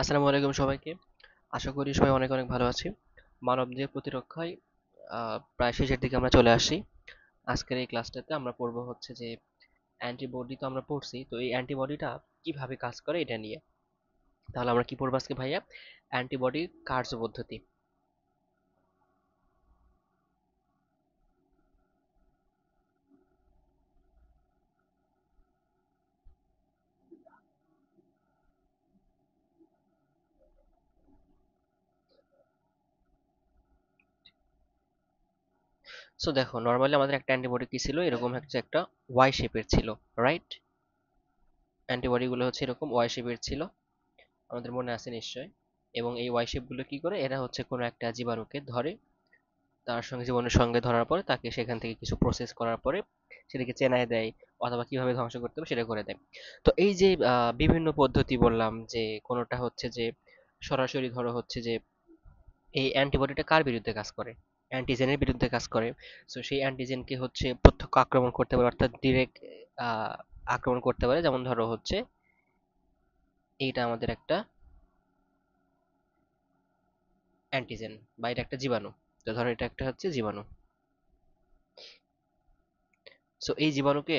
আসসালামু আলাইকুম সবাইকে। আশা করি সবাই অনেক অনেক ভালো আছি। মানবদেহ প্রতিরক্ষায় প্রায় শেষের দিকে আমরা চলে আসি। আজকের এই ক্লাসটাতে আমরা পড়বো হচ্ছে যে অ্যান্টিবডি তো আমরা পড়ছি, তো এই অ্যান্টিবডিটা কিভাবে কাজ করে এটা নিয়ে। তাহলে আমরা কি পড়বো আজকে ভাইয়া? অ্যান্টিবডির কার্যপদ্ধতি। সো দেখো, নর্মালি আমাদের একটা অ্যান্টিবডি কি ছিল, এরকম হচ্ছে একটা ওয়াই শেপের ছিল, রাইট? অ্যান্টিবডি গুলো হচ্ছে এরকম ওয়াই শেপের ছিল, আমাদের মনে আছে নিশ্চয়। এবং এই ওয়াই শেপ গুলো কি করে, এরা হচ্ছে কোনো একটা জীবাণুকে ধরে, তার সঙ্গে জীবনের সঙ্গে ধরার পরে তাকে সেখান থেকে কিছু প্রসেস করার পরে সেটাকে চেনায় দেয়, অথবা কিভাবে ধ্বংস করতে হবে সেটা করে দেয়। তো এই যে বিভিন্ন পদ্ধতি বললাম, যে কোনোটা হচ্ছে যে সরাসরি ধরো হচ্ছে যে এই অ্যান্টিবডিটা কার বিরুদ্ধে কাজ করে, অ্যান্টিজেনের বিরুদ্ধে কাজ করে। তো সেই অ্যান্টিজেনকে হচ্ছে প্রত্যক্ষ আক্রমণ করতে পারে, অর্থাৎ ডিরেক্ট আক্রমণ করতে পারে। যেমন ধরো হচ্ছে এইটা আমাদের একটা অ্যান্টিজেন, বা এটা একটা জীবাণু। তো ধরো এটা একটা হচ্ছে জীবাণু। সো এই জীবাণুকে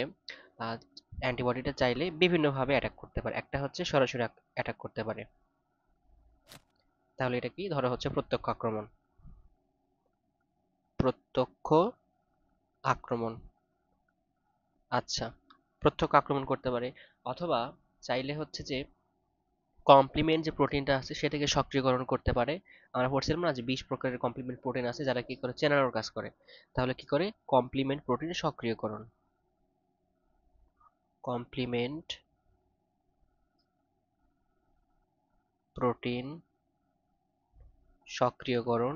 অ্যান্টিবডিটা চাইলে বিভিন্নভাবে অ্যাটাক করতে পারে। একটা হচ্ছে সরাসরি অ্যাটাক করতে পারে। তাহলে এটা কি, ধরো হচ্ছে প্রত্যক্ষ আক্রমণ। প্রত্যক্ষ আক্রমণ। আচ্ছা, প্রত্যক্ষ আক্রমণ করতে পারে। অথবা চাইলে হচ্ছে যে কমপ্লিমেন্ট যে প্রোটিনটা আছে সেটাকে সক্রিয়করণ করতে পারে। আমরা পড়ছিলাম না যে 20 প্রকারের কমপ্লিমেন্ট প্রোটিন আছে যারা কি করে, চেনানোর কাজ করে। তাহলে কি করে, কমপ্লিমেন্ট প্রোটিন সক্রিয়করণ। কমপ্লিমেন্ট প্রোটিন সক্রিয়করণ।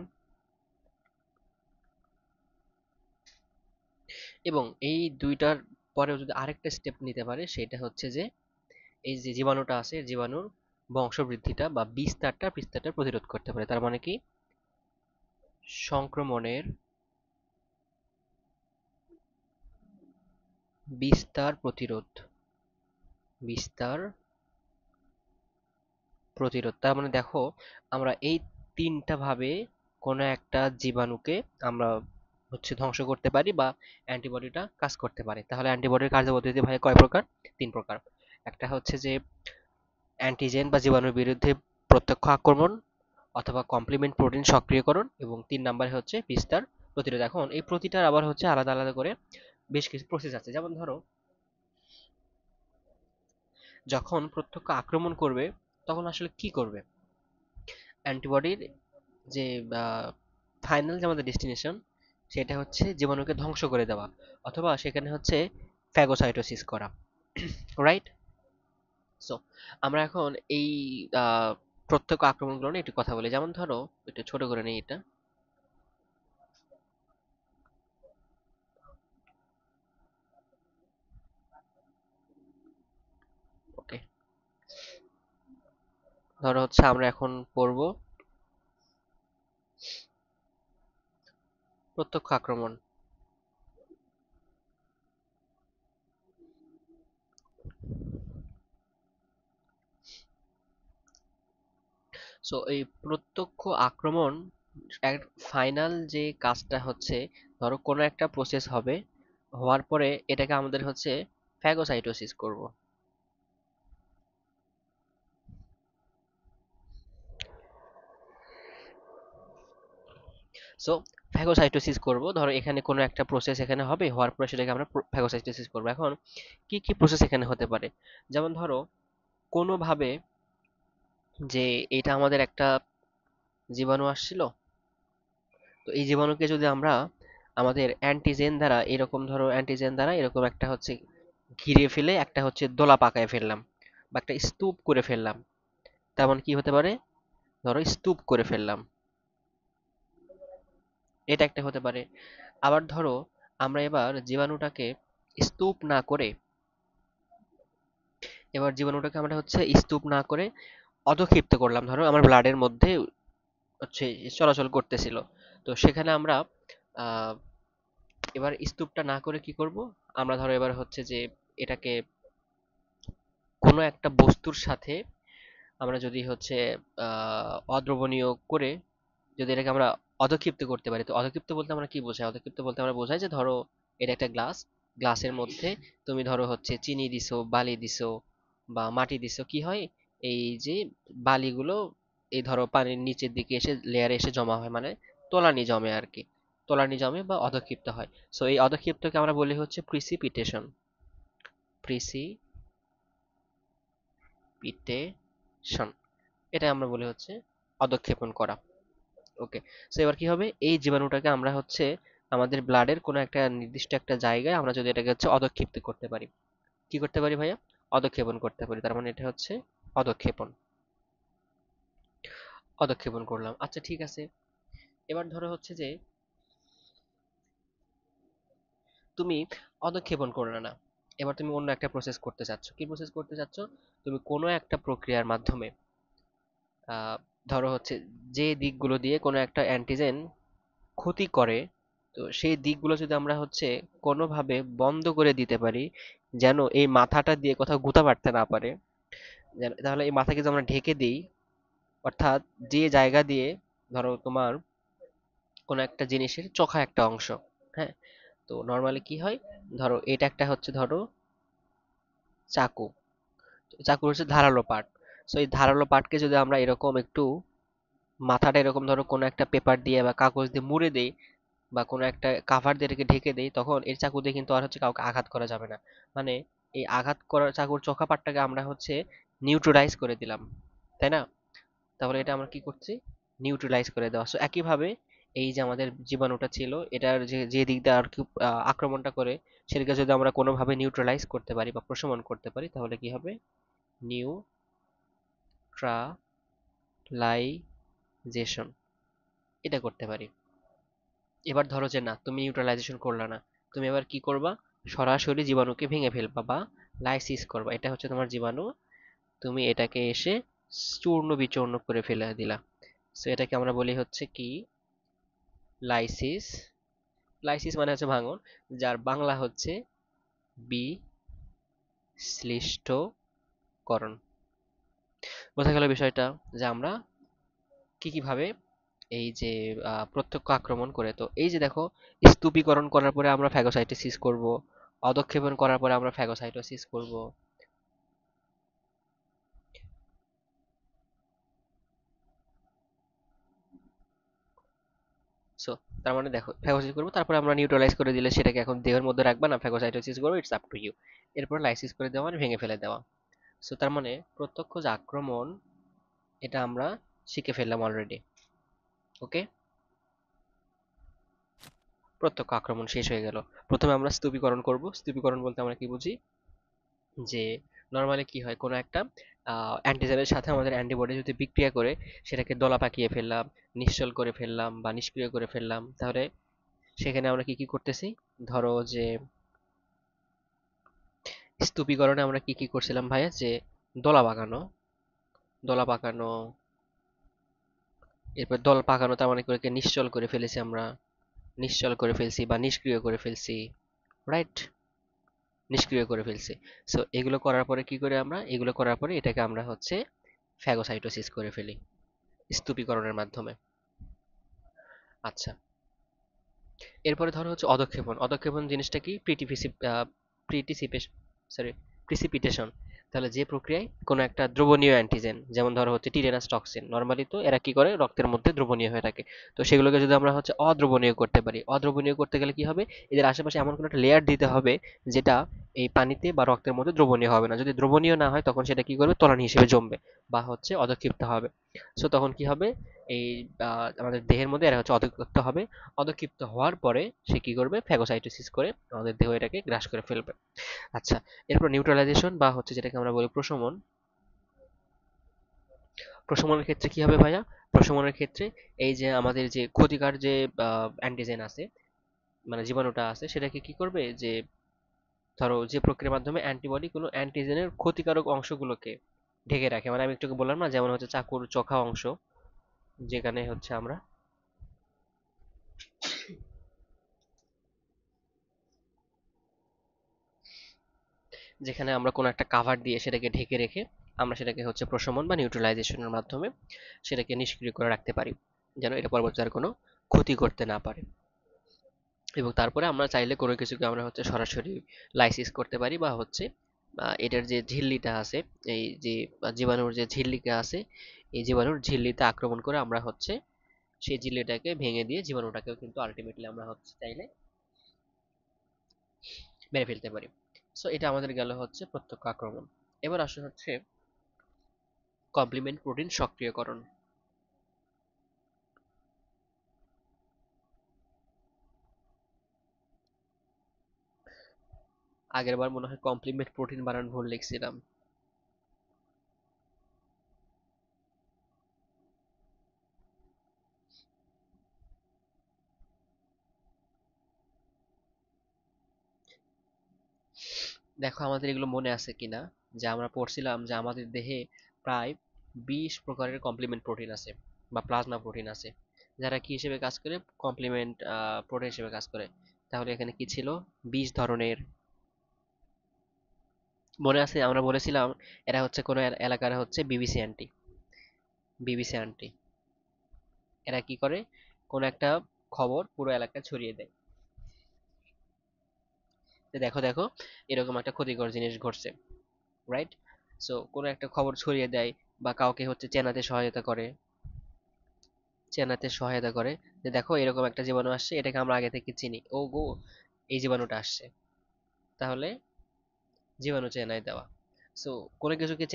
এবং এই দুইটার পরেও যদি আরেকটা স্টেপ নিতে পারে, সেটা হচ্ছে যে এই যে জীবাণুটা আছে, জীবাণুর বংশবৃদ্ধিটা বা বিস্তারটা প্রতিরোধ করতে পারে। তার মানে কি, সংক্রমণের বিস্তার প্রতিরোধ। বিস্তার প্রতিরোধ, তার মানে দেখো, আমরা এই তিনটা ভাবে কোনো একটা জীবাণুকে আমরা হচ্ছে ধ্বংস করতে পারি, বা অ্যান্টিবডিটা কাজ করতে পারে। তাহলে অ্যান্টিবডির কার্যপদ্ধতি ভাই কয় প্রকার? 3 প্রকার। একটা হচ্ছে যে অ্যান্টিজেন বা জীবাণুর বিরুদ্ধে প্রত্যক্ষ আক্রমণ, অথবা কমপ্লিমেন্ট প্রোটিন সক্রিয়করণ, এবং 3 নম্বরে হচ্ছে বিস্তার প্রতিরোধ। এখন এই প্রতিটার আবার হচ্ছে আলাদা আলাদা করে বেশ কিছু প্রসেস আছে। যেমন ধরো, যখন প্রত্যক্ষ আক্রমণ করবে তখন আসলে কি করবে? অ্যান্টিবডির যে ফাইনাল যে আমাদের ডেস্টিনেশন, সেটা হচ্ছে জীবাণুকে ধ্বংস করে দেওয়া, অথবা সেখানে হচ্ছে ফ্যাগোসাইটোসিস করা, রাইট? সো আমরা এখন এই আহ, প্রত্যক্ষ আক্রমণগুলো নিয়ে একটু কথা বলি। যেমন ধরো, একটু ছোট করে নিই এটা। ওকে, ধরো হচ্ছে আমরা এখন পড়ব প্রত্যক্ষ আক্রমণ। সো এই প্রত্যক্ষ আক্রমণ ফাইনাল যে কাজটা হচ্ছে, ধরো কোনো একটা প্রসেস হবে, হওয়ার পরে এটাকে আমাদের হচ্ছে ফ্যাগোসাইটোসিস করব। সো ফ্যাগোসাইটোসিস করব, ধরো এখানে কোনো একটা প্রসেস এখানে হবে, হওয়ার পরে সেটাকে আমরা ফ্যাগোসাইটোসিস করব। এখন কি কি প্রসেস এখানে হতে পারে? যেমন ধরো, কোনোভাবে যে এটা আমাদের একটা জীবাণু আসছিল, তো এই জীবাণুকে যদি আমরা আমাদের অ্যান্টিজেন দ্বারা, এরকম ধরো অ্যান্টিজেন দ্বারা এরকম একটা হচ্ছে ঘিরে ফেলে একটা হচ্ছে দোলা পাকায় ফেললাম, বা একটা স্তূপ করে ফেললাম। তেমন কি হতে পারে, ধরো স্তূপ করে ফেললাম, এটা একটা হতে পারে। আবার ধরো, আমরা এবার জীবাণুটাকে স্তূপ না করে, আমরা হচ্ছে স্তূপ না করে অধঃক্ষিপ্ত করলাম। ধরো আমার ব্লাডের মধ্যে হচ্ছে চলাচল করতেছিল, তো সেখানে আমরা আহ, এবার স্তূপটা না করে কি করব, আমরা ধরো এবার হচ্ছে যে এটাকে কোনো একটা বস্তুর সাথে আমরা যদি হচ্ছে অদ্রবণীয় করে যদি এটাকে আমরা অধঃক্ষিপ্ত করতে পারি, তো অধঃক্ষিপ্ত বলতে আমরা কি বোঝাই? অধঃক্ষিপ্ত বলতে আমরা বোঝাই যে ধরো এটা একটা গ্লাস, গ্লাসের মধ্যে তুমি ধরো হচ্ছে চিনি দিছো, বালি দিছো বা মাটি দিছো, কি হয় এই যে বালিগুলো এই ধরো পানির নিচের দিকে এসে লেয়ারে এসে জমা হয়, মানে তলানি জমে আর কি, তলানি জমে বা অধঃক্ষিপ্ত হয়। সো এই অধঃক্ষিপ্তকে আমরা বলি হচ্ছে প্রিসিপিটেশন। প্রিসিপিটেশন, এটা আমরা বলি হচ্ছে অধঃক্ষেপণ করা। ওকে, সো এবার কি হবে, এই জীবাণুটাকে আমরা হচ্ছে আমাদের ব্লাডের কোনো একটা নির্দিষ্ট একটা জায়গায় আমরা যদি এটাকে হচ্ছে অধঃক্ষিপ্ত করতে পারি, কি করতে পারি ভাইয়া? অধঃক্ষেপণ করতে পারি, তার মানে এটা হচ্ছে অধঃক্ষেপণ। অধঃক্ষেপণ করলাম, আচ্ছা ঠিক আছে। এবার ধরো হচ্ছে যে তুমি অধঃক্ষেপণ করলে না, এবার তুমি অন্য একটা প্রসেস করতে চাচ্ছ। কি প্রসেস করতে চাচ্ছ? তুমি কোনো একটা প্রক্রিয়ার মাধ্যমে আহ, ধরো হচ্ছে যে দিকগুলো দিয়ে কোনো একটা অ্যান্টিজেন ক্ষতি করে, তো সেই দিকগুলো যদি আমরা হচ্ছে কোনোভাবে বন্ধ করে দিতে পারি, যেন এই মাথাটা দিয়ে কোথাও গুতা বাড়তে না পারে, তাহলে এই মাথাকে যদি আমরা ঢেকে দিই, অর্থাৎ যে জায়গা দিয়ে ধরো তোমার কোনো একটা জিনিসের চোখা একটা অংশ, হ্যাঁ, তো নর্মালি কি হয়, ধরো এটা একটা হচ্ছে ধরো চাকু, চাকুর হচ্ছে ধারালো পার্ট। সো এই ধারালো পার্টকে যদি আমরা এরকম একটু মাথাটা এরকম ধরো কোনো একটা পেপার দিয়ে বা কাগজ দিয়ে মুড়ে দেই বা কোনো একটা কাভার দিয়ে এটাকে ঢেকে দেই, তখন এর চাকু দিয়ে কিন্তু আর হচ্ছে কাউকে আঘাত করা যাবে না। মানে এই আঘাত করা চাকুর চোখা পাটটাকে আমরা হচ্ছে নিউট্রালাইজ করে দিলাম, তাই না? তাহলে এটা আমরা কি করছি? নিউট্রালাইজ করে দেওয়া। সো একইভাবে এই যে আমাদের জীবাণুটা ছিল, এটার যে যে দিক দিয়ে আর কি আক্রমণটা করে, সেটাকে যদি আমরা কোনোভাবে নিউট্রালাইজ করতে পারি বা প্রশমন করতে পারি, তাহলে কি হবে? নিউট্রালাইজেশন, এটা করতে পারি। এবার ধরো যে না, তুমি নিউট্রালাইজেশন করলা না, তুমি এবার কি করবা? সরাসরি জীবাণুকে ভেঙে ফেলবা বা লাইসিস করবা। এটা হচ্ছে তোমার জীবাণু, তুমি এটাকে এসে চূর্ণ বিচূর্ণ করে ফেলে দিলা। সো এটাকে আমরা বলি হচ্ছে কি? লাইসিস। লাইসিস মানে হচ্ছে ভাঙন, যার বাংলা হচ্ছে বিশ্লিষ্টকরণ। বোঝা গেল বিষয়টা, যে আমরা কি কিভাবে এই যে প্রত্যক্ষ আক্রমণ করে। তো এই যে দেখো, স্তূপীকরণ করার পরে আমরা ফ্যাগোসাইটোসিস করব, অধঃক্ষেপণ করার পরে আমরা ফ্যাগোসাইটোসিস করব। সো তার মানে দেখো, ফ্যাগোসাইটোসিস করবো, তারপরে আমরা নিউট্রালাইজ করে দিলে সেটাকে এখন দেহের মধ্যে রাখবা না ফ্যাগোসাইটোসিস করবো, ইটস আপ টু ইউ। এরপর লাইসিস করে দেওয়া মানে ভেঙে ফেলে দেওয়া। সো তার মানে প্রত্যক্ষ যে আক্রমণ, এটা আমরা শিখে ফেললাম অলরেডি। ওকে, প্রত্যক্ষ আক্রমণ শেষ হয়ে গেল। প্রথমে আমরা স্তূপীকরণ করব। স্তূপীকরণ বলতে আমরা কি বুঝি? যে নর্মালি কি হয়, কোনো একটা অ্যান্টিজেনের সাথে আমাদের অ্যান্টিবডি যদি বিক্রিয়া করে, সেটাকে দলা পাকিয়ে ফেললাম, নিশ্চল করে ফেললাম বা নিষ্ক্রিয় করে ফেললাম, তাহলে সেখানে আমরা কি কি করতেছি? ধরো যে স্তূপীকরণে আমরা কি কি করছিলাম ভাইয়া, যে দলা পাকানো, দলা পাকানো, এরপর দল পাকানো, তার মানে করে নিশ্চল করে ফেলেছি আমরা, নিশ্চল করে ফেলছি বা নিষ্ক্রিয় করে ফেলছি, রাইট? নিষ্ক্রিয় করে ফেলছি। সো এগুলো করার পরে কি করে আমরা, এগুলো করার পরে এটাকে আমরা হচ্ছে ফ্যাগোসাইটোসিস করে ফেলি স্তূপীকরণের মাধ্যমে। আচ্ছা, এরপরে ধরো হচ্ছে অধঃক্ষেপণ। অধঃক্ষেপণ জিনিসটা কি? প্রিটিসিপেশন, সরি, প্রিসিপিটেশন। তাহলে যে প্রক্রিয়ায় কোনো একটা দ্রবণীয় অ্যান্টিজেন, যেমন ধরো হচ্ছে টিটেনাস টক্সিন, নর্মালি তো এরা কি করে রক্তের মধ্যে দ্রবণীয় হয়ে থাকে, তো সেগুলোকে যদি আমরা হচ্ছে অদ্রবণীয় করতে পারি, অদ্রবণীয় করতে গেলে কি হবে? এদের আশেপাশে এমন কোনো একটা লেয়ার দিতে হবে যেটা এই পানিতে বা রক্তের মধ্যে দ্রবণীয় হবে না। যদি দ্রবণীয় না হয়, তখন সেটা কি করবে? তলানি হিসেবে জমবে বা হচ্ছে অধঃক্ষিপ্ত হবে। সো তখন কি হবে? এই আমাদের দেহের মধ্যে এরা হচ্ছে অধঃক্ষিপ্ত হবে। অধঃক্ষিপ্ত হওয়ার পরে সে কি করবে? ফ্যাগোসাইটোসিস করে আমাদের দেহ এটাকে গ্রাস করে ফেলবে। আচ্ছা, এরপর নিউট্রালাইজেশন বা হচ্ছে যেটাকে আমরা বলি প্রশমন। প্রশমনের ক্ষেত্রে কি হবে ভাইয়া? প্রশমনের ক্ষেত্রে এই যে আমাদের যে ক্ষতিকর যে অ্যান্টিজেন আছে, মানে জীবাণুটা আছে, সেটাকে কি করবে? যে ধরো যে প্রক্রিয়ার মাধ্যমে অ্যান্টিবডি কোনো অ্যান্টিজেনের ক্ষতিকারক অংশগুলোকে ঢেকে রাখে, মানে আমি একটু বললাম না, যেমন হচ্ছে চাকুর চোখা অংশ, যেখানে হচ্ছে আমরা, যেখানে আমরা কোনো একটা কাভার দিয়ে সেটাকে ঢেকে রেখে আমরা সেটাকে হচ্ছে প্রশমন বা নিউট্রালাইজেশনের মাধ্যমে সেটাকে নিষ্ক্রিয় করে রাখতে পারি, যেন এটা পরবর্তীতে আর কোনো ক্ষতি করতে না পারে। এবং তারপরে আমরা চাইলে কোনো কিছুকে আমরা হচ্ছে সরাসরি লাইসিস করতে পারি, বা হচ্ছে এটার যে ঝিল্লিটা আছে, এই যে জীবাণুর যে ঝিল্লিটা আছে, এই জীবাণুর ঝিল্লিতে আক্রমণ করে আমরা হচ্ছে সেই ঝিল্লিটাকে ভেঙে দিয়ে জীবাণুটাকেও কিন্তু আলটিমেটলি আমরা হচ্ছে চাইলে মেরে ফেলতে পারি। সো এটা আমাদের গেল হচ্ছে প্রত্যক্ষ আক্রমণ। এবার আসে হচ্ছে কমপ্লিমেন্ট প্রোটিন সক্রিয়করণ। আগের বার মনে হয় কমপ্লিমেন্ট প্রোটিন বানান ভুল লিখছিলাম। দেখো আমাদের এগুলো মনে আছে কিনা, যে আমরা পড়ছিলাম যে আমাদের দেহে প্রায় 20 প্রকারের কমপ্লিমেন্ট প্রোটিন আছে বা প্লাজমা প্রোটিন আছে, যারা কি হিসেবে কাজ করে, কমপ্লিমেন্ট প্রোটিন হিসেবে কাজ করে। তাহলে এখানে কি ছিল, 20 ধরনের। মনে আছে আমরা বলেছিলাম এরা হচ্ছে কোন এলাকার হচ্ছে বিবিসি অ্যান্টি। বিবিসি অ্যান্টি এরা কি করে, কোন একটা খবর পুরো এলাকায় ছড়িয়ে দেয় যে দেখো দেখো এরকম একটা ক্ষতিকর জিনিস ঘটছে, রাইট? সো কোনো একটা খবর ছড়িয়ে দেয় বা কাউকে হচ্ছে চেনাতে সহায়তা করে যে দেখো এরকম একটা জীবাণু আসছে, এটাকে আমরা আগে থেকে চিনি, ও গো এই জীবাণুটা আসছে। তাহলে জীবাণু চেনাই দেওয়া। সো কোনো কিছুকে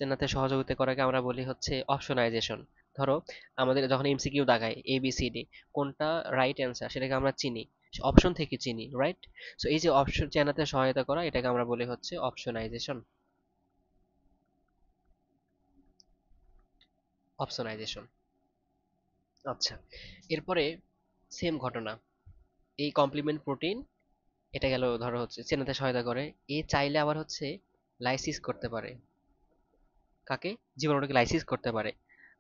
চেনাতে সহযোগিতা করাকে আমরা বলি হচ্ছে অপশনাইজেশন। ধরো আমাদের যখন এমসিকিউ দাগায় ABCD, কোনটা রাইট অ্যান্সার সেটাকে আমরা চিনি, অপশন থেকে চিনি, রাইট? সো এই যে অপশন চেনাতে সহায়তা করা, এটাকে আমরা বলি হচ্ছে অপশনাইজেশন। অপশনাইজেশন। আচ্ছা, এরপরে সেম ঘটনা, এই কমপ্লিমেন্ট প্রোটিন, এটা গেল ধরো হচ্ছে চেনাতে সহায়তা করে, এ চাইলে আবার হচ্ছে লাইসিস করতে পারে। কাকে? জীবাণুটাকে লাইসিস করতে পারে।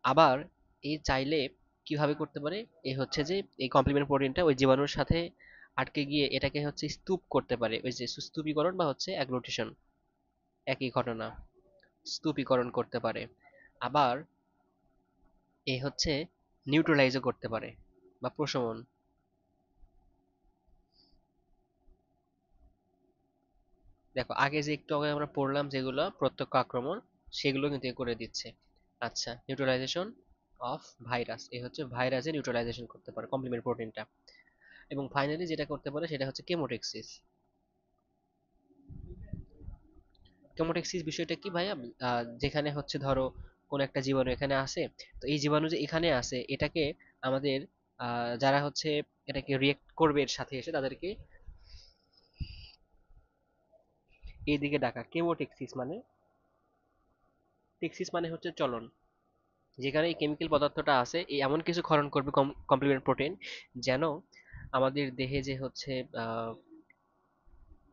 আবার এ চাইলে কিভাবে করতে পারে, এ হচ্ছে যে এই কমপ্লিমেন্ট প্রোটিনটা ওই জীবাণুর সাথে আটকে গিয়ে এটাকে হচ্ছে স্তূপ করতে পারে, ওই যে স্তূপীকরণ বা হচ্ছে অ্যাগ্লুটিশন, একই ঘটনা, স্তূপীকরণ করতে পারে। আবার এ হচ্ছে নিউট্রালাইজও করতে পারে বা প্রশমন। দেখো আগে যে একটু আগে আমরা পড়লাম যেগুলো প্রত্যক্ষ আক্রমণ, সেগুলো কিন্তু এ করে দিচ্ছে। আচ্ছা, নিউট্রালাইজেশন অফ ভাইরাস, এই হচ্ছে ভাইরাসে নিউট্রালাইজেশন করতে পারে কমপ্লিমেন্ট প্রোটিনটা। এবং ফাইনালি যেটা করতে পারে সেটা হচ্ছে কেমোটেক্সিস। কেমোটেক্সিস বিষয়টা কি ভাইয়া? যেখানে হচ্ছে ধরো কোন একটা জীবাণু এখানে আসে, তো এই জীবাণু যে এখানে আসে এটাকে আমাদের যারা হচ্ছে এটাকে রিয়েক্ট করবে এর সাথে এসে তাদেরকে এইদিকে ডাকা। কেমোটেক্সিস মানে, টেক্সিস মানে হচ্ছে চলন, যেখানে এই কেমিক্যাল পদার্থটা আছে এই এমন কিছু ক্ষরণ করবে কমপ্লিমেন্ট প্রোটিন, যেন আমাদের দেহে যে হচ্ছে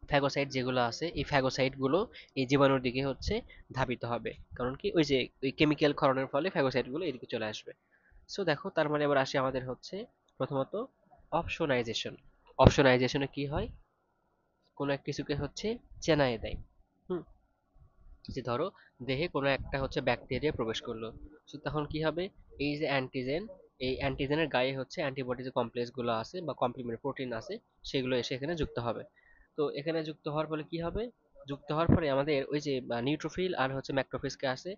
ফ্যাগোসাইট যেগুলো আছে এই ফ্যাগোসাইট গুলো এই জীবাণুর দিকে হচ্ছে ধাবিত হবে। কারণ কি, ওই যে ওই কেমিক্যাল ক্ষরণের ফলে ফ্যাগোসাইট গুলো এদিকে চলে আসবে। সো দেখো তার মানে এবার আসি আমাদের হচ্ছে প্রথমত অপশনাইজেশন। অপশনাইজেশনে কি হয়, কোনো এক কিছুকে হচ্ছে চেনায় দেয়। হুম, যে ধরো দেহে কোনো একটা হচ্ছে ব্যাকটেরিয়া প্রবেশ করলো, তো তখন কি হবে, এই যে অ্যান্টিজেন, এই অ্যান্টিজেনের গায়ে হচ্ছে অ্যান্টিবডি যে কমপ্লেক্স গুলো আছে বা কমপ্লিমেন্ট প্রোটিন আছে, সেগুলো এসে এখানে যুক্ত হবে। তো এখানে যুক্ত হওয়ার ফলে কি হবে, যুক্ত হওয়ার পরে আমাদের ওই যে নিউট্রোফিল আর হচ্ছে ম্যাক্রোফেজকে আছে,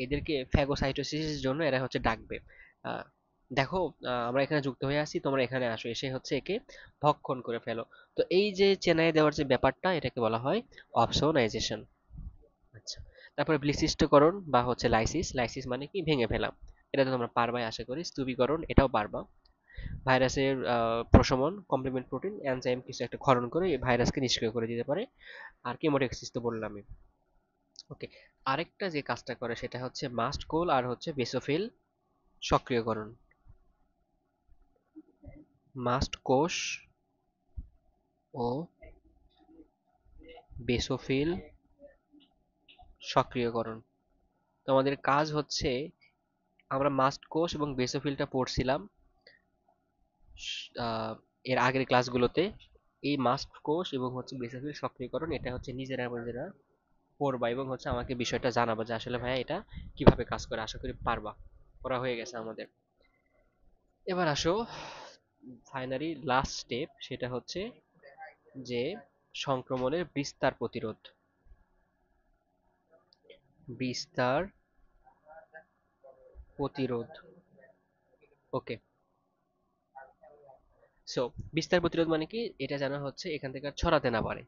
এদেরকে ফ্যাগোসাইটোসিসের জন্য এরা হচ্ছে ডাকবে। আহ, দেখো আমরা এখানে যুক্ত হয়ে আছি, তোমরা এখানে আসো, এসে হচ্ছে একে ভক্ষণ করে ফেলো। তো এই যে চেনাই দেওয়ার যে ব্যাপারটা, এটাকে বলা হয় অপসোনাইজেশন। আচ্ছা, তারপরে বিশিষ্টকরণ বা হচ্ছে লাইসিস। লাইসিস মানে কি, ভেঙে ফেলা। এটা তো তোমরা পারবাই আশা করি। স্তূপীকরণ, এটাও পারবা। ভাইরাসের প্রশমন, কমপ্লিমেন্ট প্রোটিন এনজাইম কিছু একটা ক্ষরণ করে এই ভাইরাসকে নিষ্ক্রিয় করে দিতে পারে। আর কেমোটেক্সিস তো বললামই। ওকে, আরেকটা যে কাজটা করে সেটা হচ্ছে মাস্ট কোল আর হচ্ছে বেসোফিল সক্রিয়করণ। মাস্ট কোষ ও বেসোফিল সক্রিয়করণ। তোমাদের কাজ হচ্ছে, আমরা মাস্ট কোষ এবং বেসোফিলটা পড়ছিলাম আহ, এর আগের ক্লাসগুলোতে। এই মাস্ট কোষ এবং হচ্ছে বেসোফিল সক্রিয়করণ এটা হচ্ছে নিজেরা নিজেরা পড়বা এবং হচ্ছে আমাকে বিষয়টা জানাবা যে আসলে ভাইয়া এটা কিভাবে কাজ করে। আশা করি পারবা। করা হয়ে গেছে আমাদের। এবার আসো ফাইনালি লাস্ট স্টেপ, সেটা হচ্ছে যে সংক্রমণের বিস্তার প্রতিরোধ। বিস্তার প্রতিরোধ। ওকে। সো বিস্তার প্রতিরোধ মানে কি, এটা জানা হচ্ছে এখান থেকে আর ছড়াতে না পারে,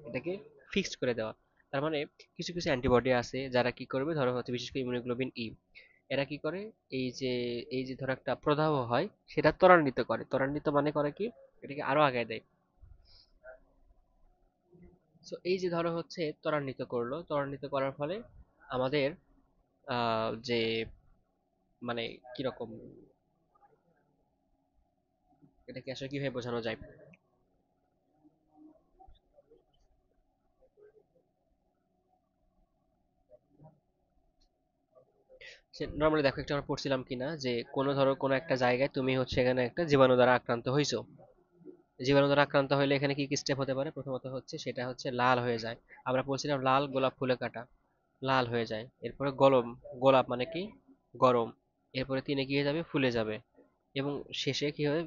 এটাকে ফিক্সড করে দেওয়া। তার মানে কিছু কিছু অ্যান্টিবডি আছে যারা কি করবে, ধরো হচ্ছে বিশেষ করে ইমিউনোগ্লোবিন ই, এরা কি করে, এই যে এই যে ধরো একটা প্রদাহ হয় সেটা ত্বরান্বিত করে। ত্বরান্বিত মানে করে কি, এটাকে আরো আগায় দেয়। সো এই যে ধরো হচ্ছে ত্বরান্বিত করলো, ত্বরান্বিত করার ফলে আমাদের যে মানে কিরকম, এটাকে আসলে কিভাবে বোঝানো যায়। নর্মালি দেখো একটা আমরা পড়ছিলাম কিনা যে কোনো ধরো কোনো একটা জায়গায় তুমি হচ্ছে এখানে একটা জীবাণু দ্বারা আক্রান্ত হইছো। জীবাণু দ্বারা আক্রান্ত হইলে এখানে কি কি স্টেপ হতে পারে, প্রথমত হচ্ছে সেটা হচ্ছে লাল হয়ে যায়। আমরা বলছিলাম লাল গোলাপ ফুলে কাটা, লাল হয়ে যায়। এরপরে গরম, গোলাপ মানে কি গরম। এরপরে তিনে কি হয়ে যাবে, ফুলে যাবে। এবং শেষে কি হবে,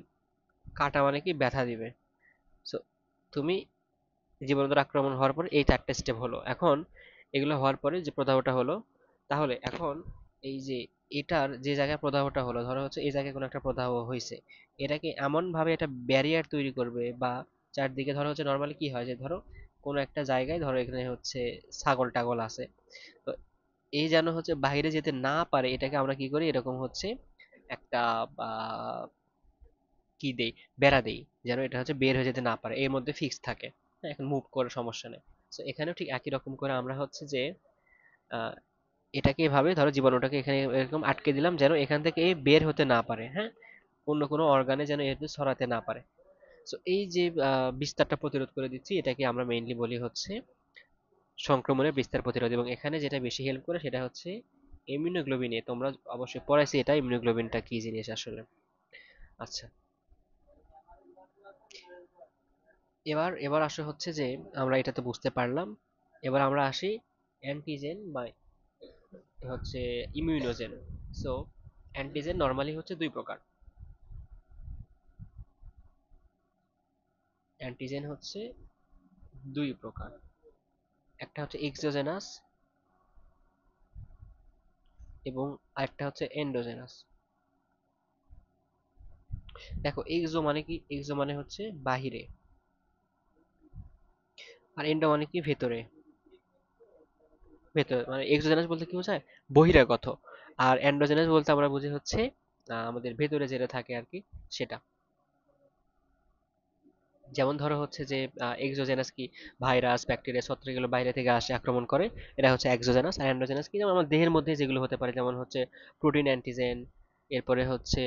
কাটা মানে কি ব্যথা দিবে। সো তুমি জীবাণু দ্বারা আক্রমণ হওয়ার পর এই চারটে স্টেপ হলো। এখন এগুলো হওয়ার পরে যে প্রদাহটা হলো, তাহলে এখন এই যে এটার যে জায়গায় প্রদাহটা হলো, ধরো হচ্ছে এই জায়গায় কোনো একটা প্রদাহ হয়েছে, এটাকে এমন ভাবে একটা ব্যারিয়ার তৈরি করবে বা চারদিকে, ধরো হচ্ছে নর্মালি কি হয় যে ধরো কোনো একটা জায়গায়, ধরো এখানে হচ্ছে ছাগল টাগল আছে, তো এই যেন হচ্ছে বাইরে যেতে না পারে, এটাকে আমরা কি করি, এরকম হচ্ছে একটা আহ, কি দেই, বেড়া দেই, যেন এটা হচ্ছে বের হয়ে যেতে না পারে, এর মধ্যে ফিক্স থাকে। হ্যাঁ, এখন মুভ করে সমস্যা নেই। তো এখানেও ঠিক একই রকম করে আমরা হচ্ছে যে আহ, এটাকে এভাবে ধরো জীবাণুটাকে এখানে এরকম আটকে দিলাম যেন এখান থেকে এ বের হতে না পারে। হ্যাঁ, অন্য কোনো অর্গানে যেন এর ছড়াতে না পারে। তো এই যে বিস্তারটা প্রতিরোধ করে দিচ্ছি, এটাকে আমরা মেইনলি বলি হচ্ছে সংক্রমণের বিস্তার প্রতিরোধ। এবং এখানে যেটা বেশি হেল্প করে সেটা হচ্ছে ইমিউনোগ্লোবিন এ। তোমরা অবশ্যই পড়াইছি এটা, ইমিউনোগ্লোবিনটা কি জিনিস আসলে। আচ্ছা, এবার এবার আসে হচ্ছে যে আমরা এটা তো বুঝতে পারলাম। এবার আমরা আসি অ্যান্টিজেন বা হচ্ছে ইমিউনোজেন। সো অ্যান্টিজেন নরমালি হচ্ছে দুই প্রকার। অ্যান্টিজেন হচ্ছে দুই প্রকার, একটা হচ্ছে এক্সোজেনাস এবং আরেকটা হচ্ছে এন্ডোজেনাস। দেখো এক্সো মানে কি, এক্সো মানে হচ্ছে বাহিরে, আর এন্ডো মানে কি ভেতরে। ভেতরে মানে এক্সোজেনাস বলতে কি বোঝায়, বহিরাগত। আর এন্ডোজেনাস বলতে আমরা বুঝি হচ্ছে আমাদের ভেতরে যেটা থাকে আর কি, সেটা। যেমন ধরো হচ্ছে যে এক্সোজেনাস কি, ভাইরাস ব্যাকটেরিয়া ছত্রাক এগুলো বাইরে থেকে আসে আক্রমণ করে, এটা হচ্ছে এক্সোজেনাস। আর এন্ডোজেনাস কি, যেমন আমার দেহের মধ্যে যেগুলো হতে পারে, যেমন হচ্ছে প্রোটিন অ্যান্টিজেন, এরপরে হচ্ছে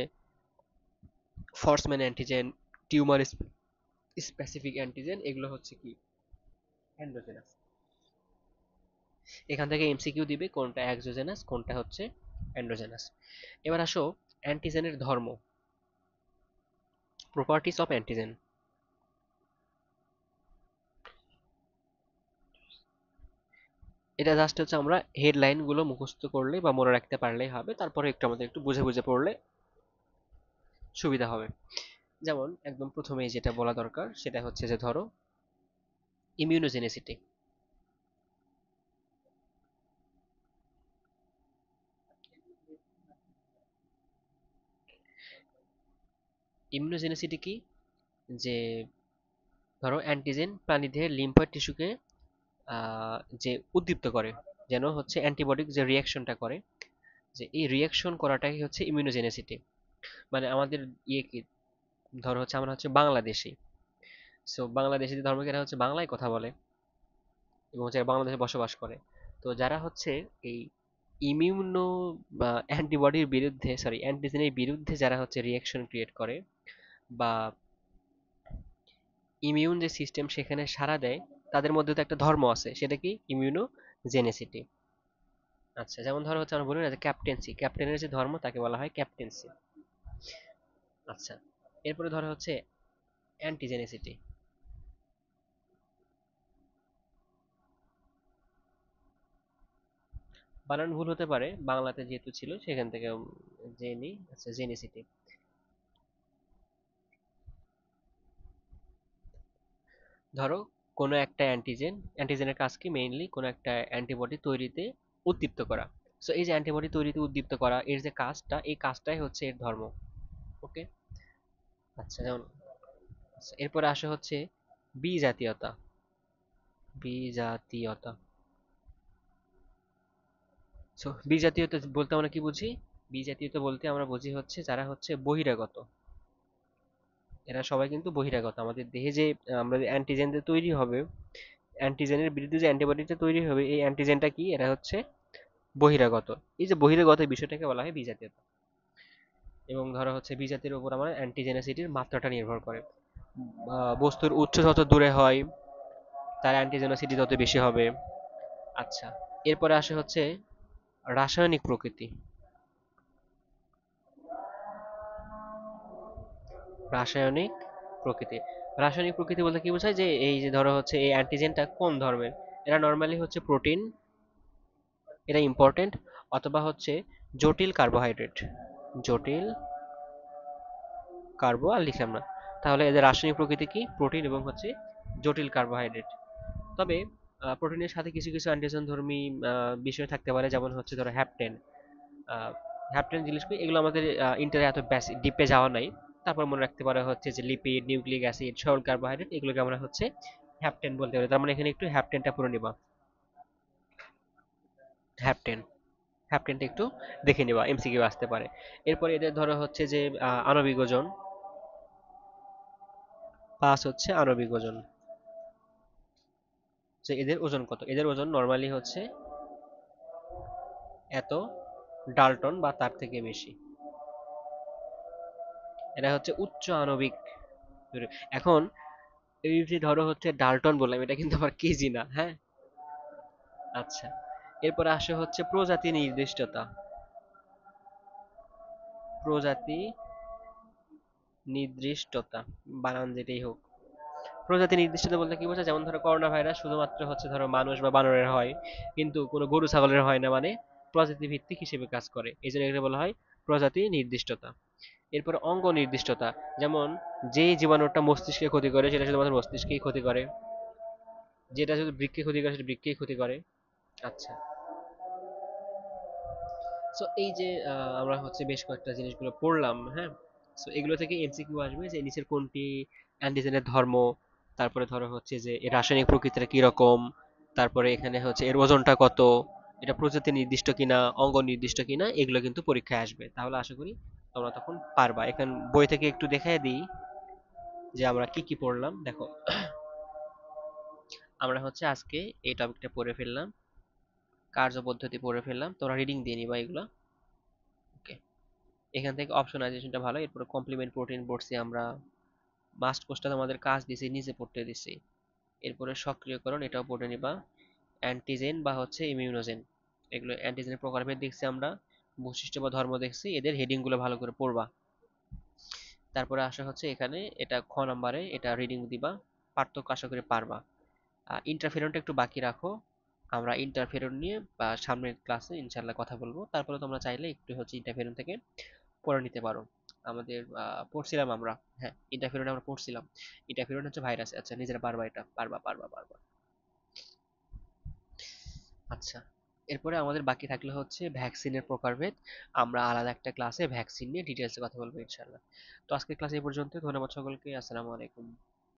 ফরসম্যান অ্যান্টিজেন, টিউমার স্পেসিফিক অ্যান্টিজেন, এগুলো হচ্ছে কি এন্ডোজেনাস। এখান থেকে এমসিকিউ দিবে কোনটা এক্সোজেনাস কোনটা হচ্ছে এন্ডোজেনাস। এবার আসো অ্যান্টিজেনের ধর্ম, প্রপার্টিস অফ অ্যান্টিজেন। এটা জাস্ট হচ্ছে আমরা হেডলাইন গুলো মুখস্থ করলে বা মনে রাখতে পারলেই হবে, তারপরে একটু আমাদের একটু বুঝে বুঝে পড়লে সুবিধা হবে। যেমন একদম প্রথমেই যেটা বলা দরকার সেটা হচ্ছে যে ধরো ইমিউনোজেনেসিটি। ইমিউনোজেনেসিটি কি, যে ধরো অ্যান্টিজেন প্রাণীদেহের লিম্ফোয়েড টিস্যুকে যে উদ্দীপ্ত করে, যেন হচ্ছে অ্যান্টিবডিক যে রিয়াকশনটা করে, যে এই রিয়াকশন করাটাই হচ্ছে ইমিউনোজেনেসিটি। মানে আমাদের ইয়ে কি, ধরো হচ্ছে আমরা হচ্ছে বাংলাদেশি, সো বাংলাদেশি ধর্মকে এরা হচ্ছে বাংলায় কথা বলে এবং হচ্ছে বাংলাদেশে বসবাস করে। তো যারা হচ্ছে এই ইমিউনো বা অ্যান্টিবডির বিরুদ্ধে, সরি অ্যান্টিজেনের বিরুদ্ধে যারা হচ্ছে রিয়াকশন ক্রিয়েট করে বা ইমিউন যে সিস্টেম সেখানে সাড়া দেয়, তাদের মধ্যে তো একটা ধর্ম আছে, সেটা কি ইমিউনোজেনেসিটি। আচ্ছা, যেমন ধরো হচ্ছে আমরা বলি না যে ক্যাপ্টেন্সি, ক্যাপ্টেনের যে ধর্ম তাকে বলা হয় ক্যাপ্টেন্সি। আচ্ছা, এরপরে ধরো হচ্ছে অ্যান্টিজেনেসিটি। বানান ভুল হতে পারে, বাংলাতে যেহেতু ছিল সেখান থেকে জেনি, আচ্ছা জেনিসিটি। ধরো কোনো একটা অ্যান্টিজেনের কাজ কি, মেইনলি কোনো একটা অ্যান্টিবডি তৈরিতে উদ্দীপ্ত করা। সো এই যে অ্যান্টিবডি তৈরিতে উদ্দীপ্ত করা এর যে কাজটা, এই কাজটাই হচ্ছে এর ধর্ম। ওকে। আচ্ছা যেমন, আচ্ছা, এরপরে আসে হচ্ছে বিজাতীয়তা। বিজাতীয়তা, সো বিজাতীয়তা বলতে আমরা কি বুঝি? বিজাতীয়তা বলতে আমরা বুঝি হচ্ছে যারা হচ্ছে বহিরাগত। এরা সবাই কিন্তু বহিরাগত। আমাদের দেহে যে আমরা অ্যান্টিজেন যে তৈরি হবে, অ্যান্টিজেনের বিরুদ্ধে যে অ্যান্টিবডিটা তৈরি হবে, এই অ্যান্টিজেনটা কি, এরা হচ্ছে বহিরাগত। এই যে বহিরাগত এই বিষয়টাকে বলা হয় বিজাতীয়তা। এবং ধরো হচ্ছে বিজাতির উপর আমার অ্যান্টিজেনেসিটির মাত্রাটা নির্ভর করে। বস্তুর উৎস যত দূরে হয় তার অ্যান্টিজেনোসিটি তত বেশি হবে। আচ্ছা, এরপরে আসে হচ্ছে রাসায়নিক প্রকৃতি। রাসায়নিক প্রকৃতি, রাসায়নিক প্রকৃতি বলতে কি বোঝায়, যে এই যে ধরো হচ্ছে এই অ্যান্টিজেনটা কোন ধর্মের। এরা নর্মালি হচ্ছে প্রোটিন, এরা ইম্পর্টেন্ট, অথবা হচ্ছে জটিল কার্বোহাইড্রেট। জটিল কার্বো আর লিখলাম না, তাহলে এদের রাসায়নিক প্রকৃতি কি, প্রোটিন এবং হচ্ছে জটিল কার্বোহাইড্রেট। তবে প্রোটিনের সাথে কিছু কিছু অ্যান্টিজেন ধর্মী বিষয় থাকতে পারে, যেমন হচ্ছে ধরো হ্যাপটেন। হ্যাপটেন জিনিস কি, এগুলো আমাদের ইন্টারে এত ডিপে যাওয়া নাই। তারপর মনে রাখতে পারে হচ্ছে যে লিপিড, নিউক্লিক অ্যাসিড, সরল কার্বোহাইড্রেট, এগুলোকে আমরা হচ্ছে হ্যাপটেন বলতে পারি। তার মানে এখানে একটু হ্যাপটেনটা পুরো নিবা। হ্যাপটেন, হ্যাপটেনটা একটু দেখে নিবা, এমসিকিউ আসতে পারে। এরপরে এদের ধরো হচ্ছে যে আণবিক ওজন, পাঁচ হচ্ছে আণবিক ওজন। যে এদের ওজন কত, এদের ওজন নর্মালি হচ্ছে এত ডালটন বা তার থেকে বেশি। এরা হচ্ছে উচ্চ আণবিক। এখন এই যে ধরো হচ্ছে ডালটন বললাম, এটা কিন্তু আবার কেজি না, হ্যাঁ। আচ্ছা, এরপরে আসে হচ্ছে প্রজাতি নির্দিষ্টতা। প্রজাতি নির্দিষ্টতা, বানান যেটাই হোক। প্রজাতি নির্দিষ্টতা বলতে কি বোঝায়, যেমন ধরো করোনা ভাইরাস শুধুমাত্র হচ্ছে ধরো মানুষ বা বানরের হয়, কিন্তু কোনো গরু ছাগলের হয় না, মানে প্রজাতি ভিত্তিক হিসেবে কাজ করে, এই জন্য এটাকে বলা হয় প্রজাতি নির্দিষ্টতা। এরপরে অঙ্গ নির্দিষ্টতা, যেমন যে জীবাণুটা মস্তিষ্কে ক্ষতি করে সেটা শুধুমাত্র মস্তিষ্কেই ক্ষতি করে, যেটা শুধু বৃক্কে ক্ষতি করে সেটা বৃক্কেই ক্ষতি করে। আচ্ছা, সো এই যে আমরা হচ্ছে বেশ কয়েকটা জিনিসগুলো পড়লাম, হ্যাঁ। সো এগুলো থেকে এমসিকিউ আসবে যে নিচের কোনটি অ্যান্টিজেনের ধর্ম, তারপরে ধরো হচ্ছে যে এর রাসায়নিক প্রকৃতিটা কি রকম, তারপরে এখানে হচ্ছে এর ওজনটা কত, এটা প্রজাতি নির্দিষ্ট কিনা, অঙ্গ নির্দিষ্ট কিনা, এগুলো কিন্তু পরীক্ষায় আসবে। তাহলে আশা করি তোমরা তখন পারবা। এখন বই থেকে একটু দেখাই দিই যে আমরা কি কি পড়লাম। দেখো, আমরা হচ্ছে আজকে এই টপিকটা পড়ে ফেললাম, কার্যপদ্ধতি পড়ে ফেললাম, তোমরা রিডিং দিয়ে নিবা এগুলো। ওকে, এখান থেকে অপশনাইজেশনটা ভালো। এরপরে কমপ্লিমেন্ট প্রোটিন পড়ছি আমরা, মাস্ট কোর্সটা তোমাদের কাজ দিছি, নিজে পড়তে দিছি। এরপরে সক্রিয়করণ, এটাও পড়ে নিবা। অ্যান্টিজেন বা হচ্ছে ইমিউনোজেন, এগুলো অ্যান্টিজেনের প্রকারভেদ দেখছি আমরা, বৈশিষ্ট্য বা ধর্ম দেখছি, এদের হেডিং গুলো ভালো করে পড়বা। তারপরে আসা হচ্ছে এখানে এটা খ নাম্বারে, এটা রিডিং দিবা, পার্থক্য আশা করি পারবা। ইন্টারফেরনটা একটু বাকি রাখো, আমরা ইন্টারফেরন নিয়ে বা সামনের ক্লাসে ইনশাল্লাহ কথা বলবো। তারপরে তোমরা চাইলে একটু হচ্ছে ইন্টারফেরন থেকে পড়ে নিতে পারো। আমাদের পড়ছিলাম আমরা, হ্যাঁ ইন্টারফেরন আমরা পড়ছিলাম। ইন্টারফেরন হচ্ছে ভাইরাস। আচ্ছা, নিজেরা পারবা, এটা পারবা পারবা পারবা। আচ্ছা, এরপরে আমাদের বাকি থাকলে হচ্ছে ভ্যাকসিনের প্রকারভেদ। আমরা আলাদা একটা ক্লাসে ভ্যাকসিন নিয়ে ডিটেলসে কথা বলবো ইনশাল্লাহ। তো আজকের ক্লাস এই পর্যন্ত, ধন্যবাদ সকলকে, আসসালামু আলাইকুম।